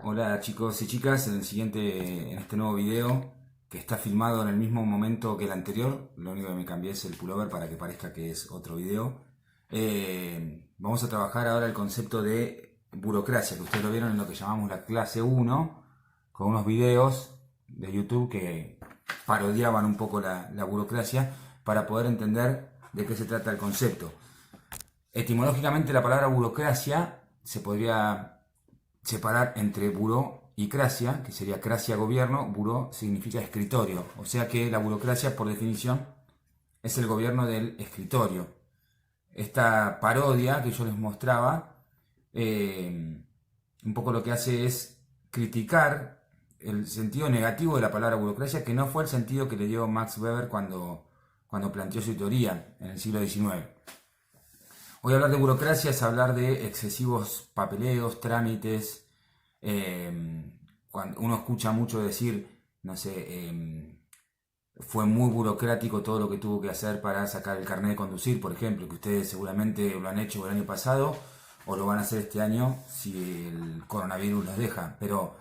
Hola chicos y chicas, en este nuevo video que está filmado en el mismo momento que el anterior, lo único que me cambié es el pullover para que parezca que es otro video. Vamos a trabajar ahora el concepto de burocracia, que ustedes lo vieron en lo que llamamos la clase 1, con unos videos de YouTube que parodiaban un poco la burocracia para poder entender de qué se trata el concepto. Etimológicamente la palabra burocracia se podría separar entre buró y cracia, que sería cracia gobierno. Buró significa escritorio, o sea que la burocracia por definición es el gobierno del escritorio. Esta parodia que yo les mostraba, un poco lo que hace es criticar el sentido negativo de la palabra burocracia, que no fue el sentido que le dio Max Weber cuando planteó su teoría en el siglo XIX. Hoy hablar de burocracia es hablar de excesivos papeleos, trámites. Cuando uno escucha mucho decir, no sé, fue muy burocrático todo lo que tuvo que hacer para sacar el carnet de conducir, por ejemplo, que ustedes seguramente lo han hecho el año pasado o lo van a hacer este año si el coronavirus los deja. Pero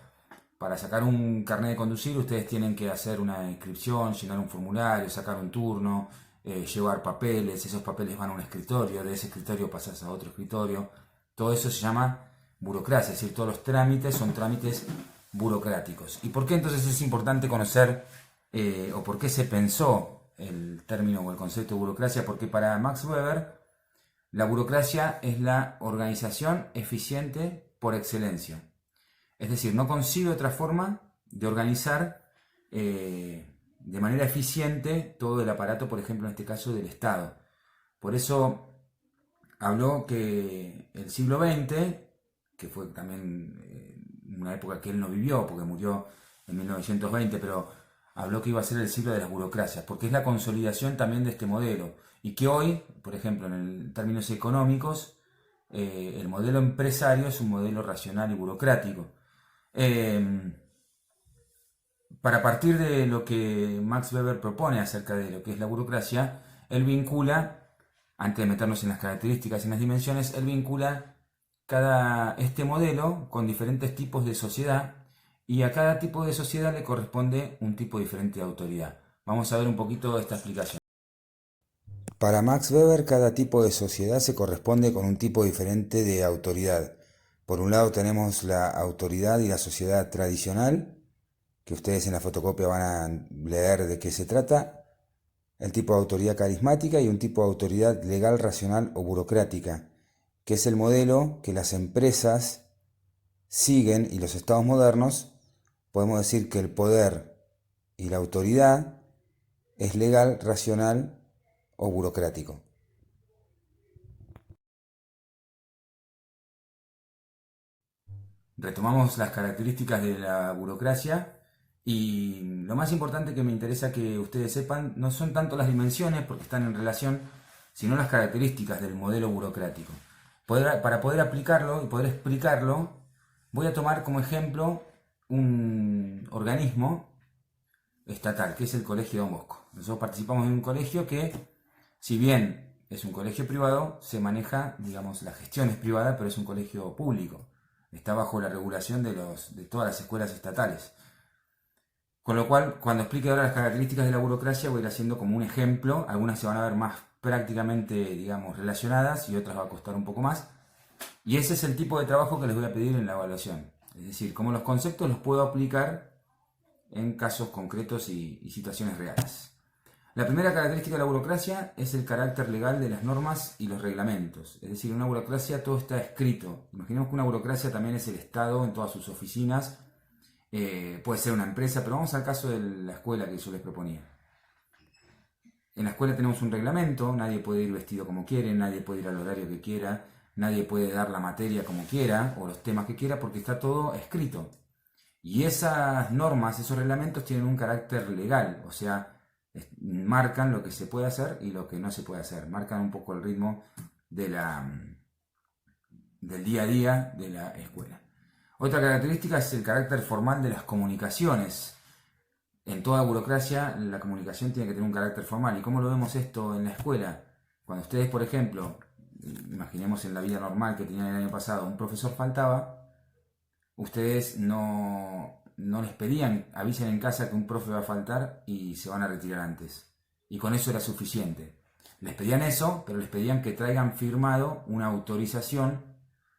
para sacar un carnet de conducir ustedes tienen que hacer una inscripción, llenar un formulario, sacar un turno, llevar papeles. Esos papeles van a un escritorio, de ese escritorio pasas a otro escritorio. Todo eso se llama burocracia, es decir, todos los trámites son trámites burocráticos. ¿Y por qué entonces es importante conocer o por qué se pensó el término o el concepto de burocracia? Porque para Max Weber la burocracia es la organización eficiente por excelencia. Es decir, no consigue otra forma de organizar de manera eficiente todo el aparato, por ejemplo, en este caso del Estado. Por eso habló que el siglo XX, que fue también una época que él no vivió, porque murió en 1920, pero habló que iba a ser el siglo de las burocracias, porque es la consolidación también de este modelo. Y que hoy, por ejemplo, en términos económicos, el modelo empresario es un modelo racional y burocrático. Eh, para partir de lo que Max Weber propone acerca de lo que es la burocracia, él vincula, antes de meternos en las características y en las dimensiones, él vincula este modelo con diferentes tipos de sociedad, y a cada tipo de sociedad le corresponde un tipo diferente de autoridad. Vamos a ver un poquito esta explicación. Para Max Weber, cada tipo de sociedad se corresponde con un tipo diferente de autoridad. Por un lado tenemos la autoridad y la sociedad tradicional, que ustedes en la fotocopia van a leer de qué se trata, el tipo de autoridad carismática y un tipo de autoridad legal, racional o burocrática, que es el modelo que las empresas siguen, y los estados modernos podemos decir que el poder y la autoridad es legal, racional o burocrático. Retomamos las características de la burocracia, y lo más importante que me interesa que ustedes sepan no son tanto las dimensiones, porque están en relación, sino las características del modelo burocrático. Para poder aplicarlo y poder explicarlo, voy a tomar como ejemplo un organismo estatal, que es el Colegio Don Bosco. Nosotros participamos en un colegio que, si bien es un colegio privado, se maneja, digamos, la gestión es privada, pero es un colegio público. Está bajo la regulación de todas las escuelas estatales. Con lo cual, cuando explique ahora las características de la burocracia, voy a ir haciendo como un ejemplo. Algunas se van a ver más prácticamente, digamos, relacionadas, y otras va a costar un poco más. Y ese es el tipo de trabajo que les voy a pedir en la evaluación. Es decir, cómo los conceptos los puedo aplicar en casos concretos y situaciones reales. La primera característica de la burocracia es el carácter legal de las normas y los reglamentos. Es decir, en una burocracia todo está escrito. Imaginemos que una burocracia también es el Estado en todas sus oficinas. Puede ser una empresa, pero vamos al caso de la escuela que yo les proponía. En la escuela tenemos un reglamento, nadie puede ir vestido como quiere, nadie puede ir al horario que quiera, nadie puede dar la materia como quiera o los temas que quiera, porque está todo escrito. Y esas normas, esos reglamentos tienen un carácter legal, o sea, marcan lo que se puede hacer y lo que no se puede hacer, marcan un poco el ritmo de del día a día de la escuela. Otra característica es el carácter formal de las comunicaciones. En toda burocracia la comunicación tiene que tener un carácter formal. ¿Y cómo lo vemos esto en la escuela? Cuando ustedes, por ejemplo, imaginemos en la vida normal que tenían el año pasado, un profesor faltaba, ustedes no les pedían, avisen en casa que un profe va a faltar y se van a retirar antes. Y con eso era suficiente. Les pedían eso, pero les pedían que traigan firmado una autorización,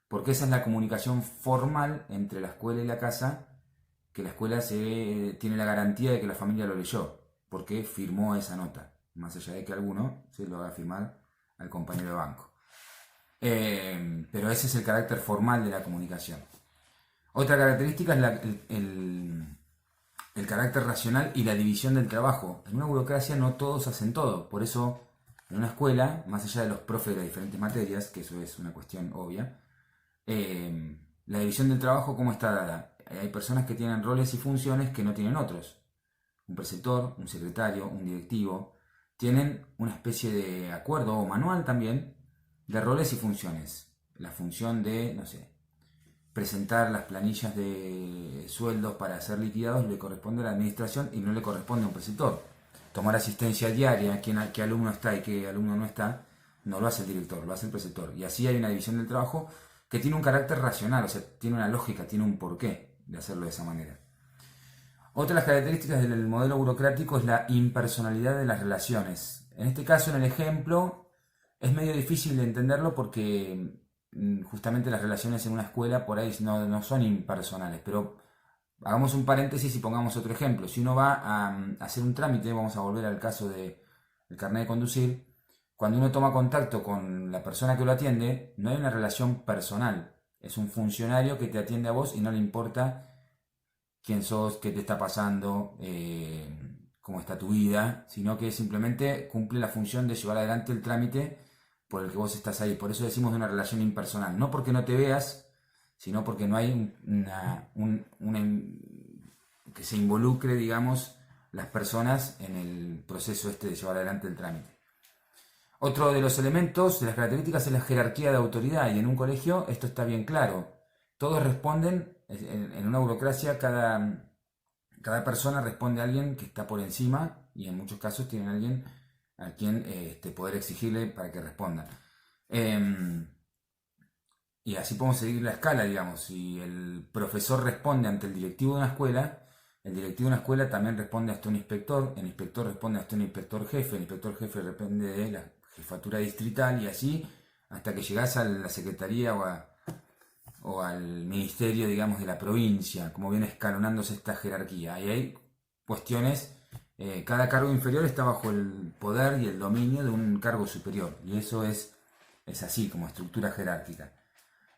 porque esa es la comunicación formal entre la escuela y la casa, que la escuela tiene la garantía de que la familia lo leyó, porque firmó esa nota, más allá de que alguno se lo haga firmar al compañero de banco. Pero ese es el carácter formal de la comunicación. Otra característica es el carácter racional y la división del trabajo. En una burocracia no todos hacen todo, por eso en una escuela, más allá de los profes de las diferentes materias, que eso es una cuestión obvia, la división del trabajo, ¿cómo está dada? Hay personas que tienen roles y funciones que no tienen otros. Un preceptor, un secretario, un directivo, tienen una especie de acuerdo o manual también de roles y funciones. La función de, no sé, presentar las planillas de sueldos para ser liquidados le corresponde a la administración y no le corresponde a un preceptor. Tomar asistencia diaria, qué alumno está y qué alumno no está, no lo hace el director, lo hace el preceptor. Y así hay una división del trabajo que tiene un carácter racional, o sea, tiene una lógica, tiene un porqué de hacerlo de esa manera. Otra de las características del modelo burocrático es la impersonalidad de las relaciones. En este caso, en el ejemplo, es medio difícil de entenderlo porque justamente las relaciones en una escuela por ahí no son impersonales, pero hagamos un paréntesis y pongamos otro ejemplo. Si uno va a hacer un trámite, vamos a volver al caso del carnet de conducir, cuando uno toma contacto con la persona que lo atiende, no hay una relación personal. Es un funcionario que te atiende a vos y no le importa quién sos, qué te está pasando, cómo está tu vida, sino que simplemente cumple la función de llevar adelante el trámite por el que vos estás ahí. Por eso decimos de una relación impersonal. No porque no te veas, sino porque no hay que se involucre, digamos, las personas en el proceso de llevar adelante el trámite. Otro de los elementos, de las características, es la jerarquía de autoridad, y en un colegio esto está bien claro. Todos responden, en una burocracia cada persona responde a alguien que está por encima, y en muchos casos tienen a alguien a quien poder exigirle para que responda. Y así podemos seguir la escala, digamos. Si el profesor responde ante el directivo de una escuela, el directivo de una escuela también responde hasta un inspector, el inspector responde hasta un inspector jefe, el inspector jefe depende de la jefatura distrital, y así hasta que llegás a la secretaría o al ministerio, digamos, de la provincia, como viene escalonándose esta jerarquía. Y hay cuestiones, cada cargo inferior está bajo el poder y el dominio de un cargo superior, y eso es así, como estructura jerárquica.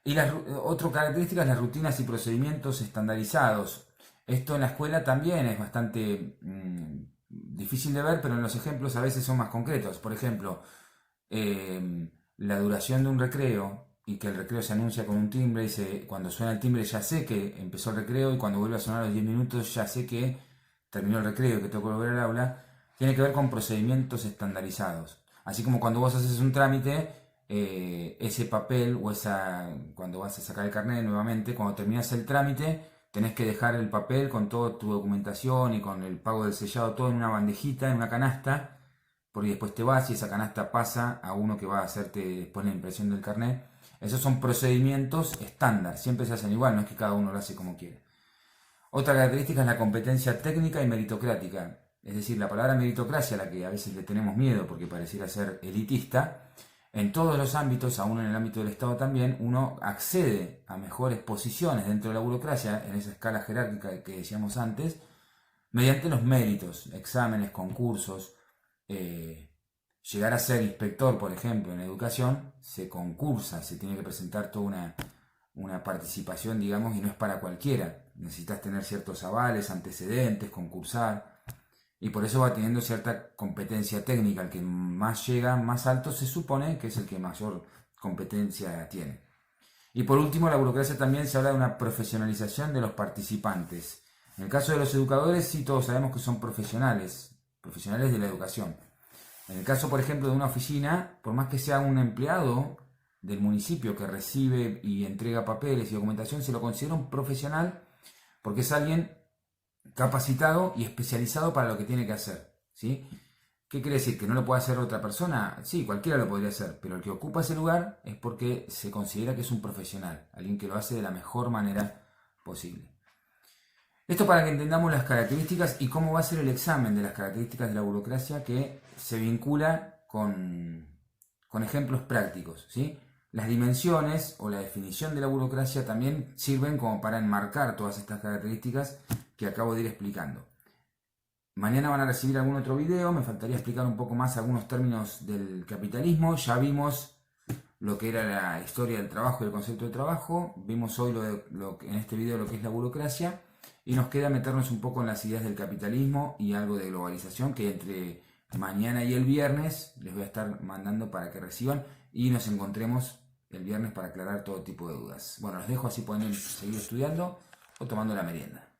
Y otra característica es las rutinas y procedimientos estandarizados. Esto en la escuela también es bastante difícil de ver, pero en los ejemplos a veces son más concretos. Por ejemplo, la duración de un recreo, y que el recreo se anuncia con un timbre, y cuando suena el timbre ya sé que empezó el recreo, y cuando vuelve a sonar a los 10 minutos ya sé que terminó el recreo y que tengo que volver al aula, tiene que ver con procedimientos estandarizados. Así como cuando vos haces un trámite, ese papel cuando vas a sacar el carnet nuevamente, cuando terminas el trámite, tenés que dejar el papel con toda tu documentación y con el pago del sellado, todo en una bandejita, en una canasta, porque después te vas y esa canasta pasa a uno que va a hacerte después la impresión del carnet. Esos son procedimientos estándar, siempre se hacen igual, no es que cada uno lo hace como quiere. Otra característica es la competencia técnica y meritocrática. Es decir, la palabra meritocracia, a la que a veces le tenemos miedo porque pareciera ser elitista, en todos los ámbitos, aún en el ámbito del Estado también, uno accede a mejores posiciones dentro de la burocracia, en esa escala jerárquica que decíamos antes, mediante los méritos, exámenes, concursos. Llegar a ser inspector, por ejemplo, en educación, se concursa, se tiene que presentar toda una participación, digamos, y no es para cualquiera. Necesitas tener ciertos avales, antecedentes, concursar. Y por eso va teniendo cierta competencia técnica. El que más llega, más alto, se supone que es el que mayor competencia tiene. Y por último, la burocracia también se habla de una profesionalización de los participantes. En el caso de los educadores, sí, todos sabemos que son profesionales de la educación. En el caso, por ejemplo, de una oficina, por más que sea un empleado del municipio que recibe y entrega papeles y documentación, se lo considera un profesional porque es alguien capacitado y especializado para lo que tiene que hacer, ¿sí? ¿Qué quiere decir? ¿Que no lo puede hacer otra persona? Sí, cualquiera lo podría hacer, pero el que ocupa ese lugar es porque se considera que es un profesional, alguien que lo hace de la mejor manera posible. Esto para que entendamos las características y cómo va a ser el examen de las características de la burocracia, que se vincula con ejemplos prácticos, ¿sí? Las dimensiones o la definición de la burocracia también sirven como para enmarcar todas estas características que acabo de ir explicando. Mañana van a recibir algún otro video, me faltaría explicar un poco más algunos términos del capitalismo. Ya vimos lo que era la historia del trabajo y el concepto de trabajo, vimos hoy en este video lo que es la burocracia, y nos queda meternos un poco en las ideas del capitalismo y algo de globalización, que entre mañana y el viernes les voy a estar mandando para que reciban y nos encontremos el viernes para aclarar todo tipo de dudas. Bueno, los dejo, así pueden seguir estudiando o tomando la merienda.